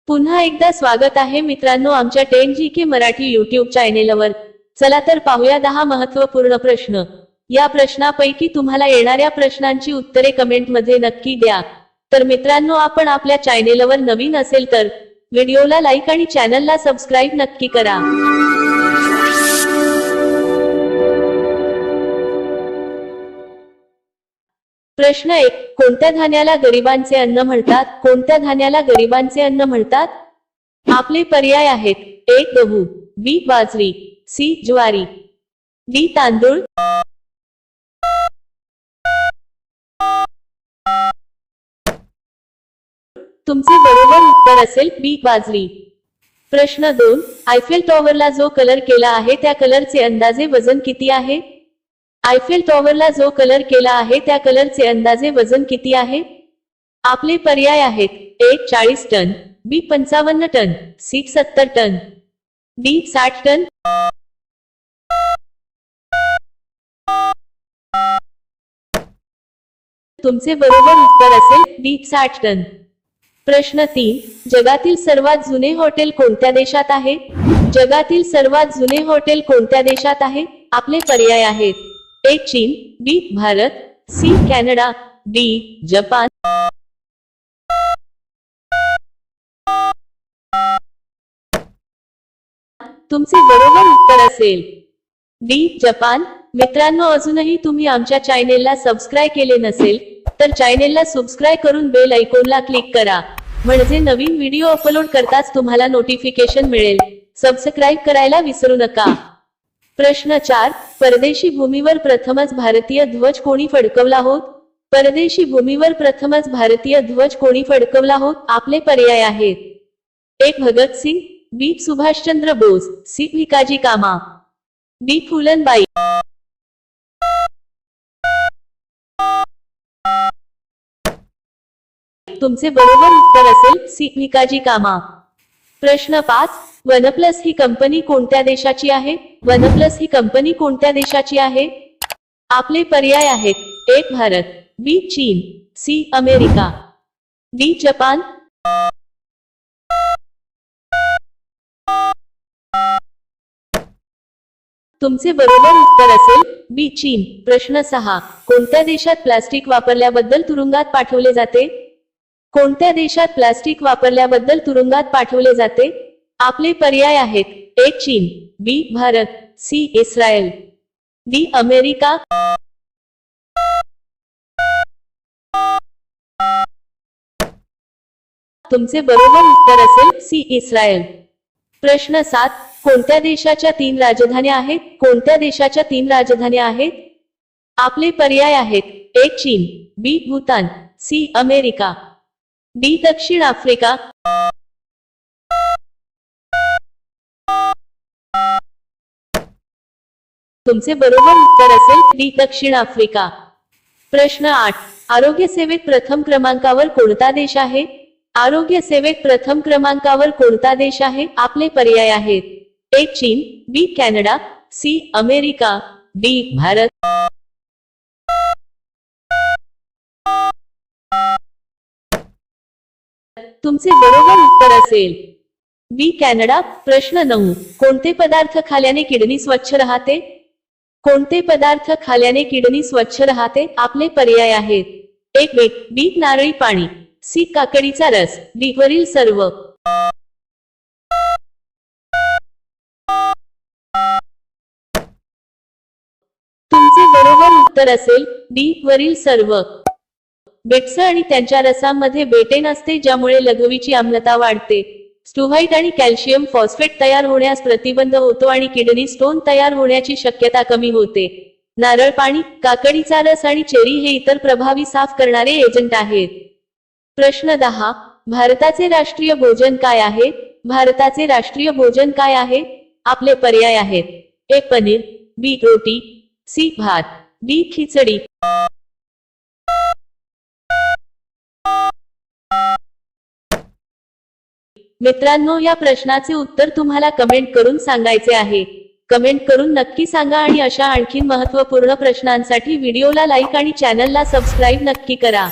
पुन्हा एकदा स्वागत आहे मित्रांनो आमच्या 10GK मराठी यूट्यूब चॅनेलवर। चला तर पाहूया 10 महत्त्वपूर्ण प्रश्न। या प्रश्नापैकी तुम्हाला येणाऱ्या प्रश्नांची उत्तरे कमेंट मध्ये नक्की द्या। तर मित्रांनो आपण आपल्या चॅनेलवर नवीन असेल तर व्हिडिओला लाईक आणि चॅनलला सबस्क्राइब नक्की करा। प्रश्न 1, कोणत्या धान्याला गरिबांचे अन्न म्हणतात? कोणत्या धान्याला गरिबांचे अन्न म्हणतात? आपले पर्याय आहेत: A गहू, B बाजरी, C ज्वारी, D तांदूळ। तुमचे बरोबर उत्तर असेल B बाजरी। प्रश्न 2, आयफेल टॉवरला जो कलर केला आहे त्या कलरचे अंदाजे वजन किती आहे? आयफेल टॉवरला जो कलर केला आहे त्या कलरचे अंदाजे वजन किती आहे? आपले पर्याय आहेत: A 40 ton, B 55 ton, C 70 ton, D 60 ton. तुमचे बरोबर उत्तर असेल D 60 टन। प्रश्न 3, जगातील सर्वात जुने हॉटेल कोणत्या देशात आहे? जगातील सर्वात जुने हॉटेल कोणत्या देशात आहे? आपले पर्याय आहेत: A चीन, B Bharat, C Canada, D Japan. तुमचे बरोबर उत्तर असेल D जपान। मित्रांनो अजूनही तुम्ही आमच्या चॅनेलला सबस्क्राइब केले नसेल तर चॅनेलला सबस्क्राइब करून बेल आयकॉनला क्लिक करा, म्हणजे नवीन व्हिडिओ अपलोड करताच तुम्हाला नोटिफिकेशन मिळेल। सबस्क्राइब करायला विसरू नका। प्रश्न 4, परदेशी भूमीवर प्रथमच भारतीय ध्वज कोणी फडकवला होत? परदेशी भूमीवर प्रथमच भारतीय ध्वज कोणी फडकवला होत? आपले पर्याय आहेत: A Bhagat Singh, B Subhashchandra Bose, C Bhikaji कामा, D फुलनबाई। तुमचे बरोबर उत्तर असेल C भिकाजी कामा। प्रश्न 5, वनप्लस ही कंपनी कोणत्या देशाची आहे? वनप्लस ही कंपनी कोणत्या देशाची आहे? आपले पर्याय आहेत: A भारत, B चीन, C अमेरिका, D जपान। तुमचे बरोबर उत्तर असेल B चीन। प्रश्न 6, कोणत्या देशात प्लास्टिक वापरल्याबद्दल तुरुंगात पाठवले जाते? कोणत्या देशात प्लास्टिक वापरल्याबद्दल तुरुंगात पाठवले जाते? आपले पर्याय आहेत: A चीन, B Bharat, C Israel, D America. तुमचे बरोबर उत्तर असेल C इस्रायल। प्रश्न 7, कोणत्या देशाच्या 3 राजधान्या आहेत? कोणत्या देशाच्या 3 राजधान्या आहेत? आपले पर्याय आहेत: A चीन, B Bhutan, C America, D दक्षिण आफ्रिका। तुमचे बरोबर उत्तर असेल D दक्षिण आफ्रिका। प्रश्न 8, आरोग्य सेवेत प्रथम क्रमांकावर कोणता देश आहे? आरोग्य सेवेत प्रथम क्रमांकावर कोणता देश आहे? आपले पर्याय आहेत: A चीन, B Canada, C America, D Bharat. तुमचे बरोबर उत्तर असेल B कॅनडा। प्रश्न 9, कोणते पदार्थ खाल्याने किडनी स्वच्छ राहते? कोणते पदार्थ खाल्याने किडनी स्वच्छ राहते? आपले पर्याय आहेत: A बीट, नारळी पाणी, C काकडीचा रस, D वरील सर्व। तुमचे बरोबर उत्तर असेल D वरील सर्व। बेट्स आणि त्यांच्या रसामध्ये बेटेन असते ज्यामुळे लघवीची आम्लता वाढते। स्टुव्हाइट आणि कॅल्शियम फॉस्फेट तयार होण्यास प्रतिबंध होतो आणि किडनी स्टोन तयार होण्याची शक्यता कमी होते। नारळ पाणी, काकडीचा रस आणि चेरी हे इतर प्रभावी साफ करणारे एजंट आहेत। प्रश्न 10, भारताचे राष्ट्रीय भोजन काय आहे? भारताचे राष्ट्रीय भोजन काय आहे? आपले पर्याय आहेत: A paneer, B roti, C भात, D खिचडी। मित्रांनो या प्रश्नाचे उत्तर तुम्हाला कमेंट करून सांगायचे आहे। कमेंट करून नक्की सांगा आणि अशा आणखीन महत्त्वपूर्ण प्रश्नांसाठी व्हिडिओला लाईक आणि चॅनलला सबस्क्राइब नक्की करा।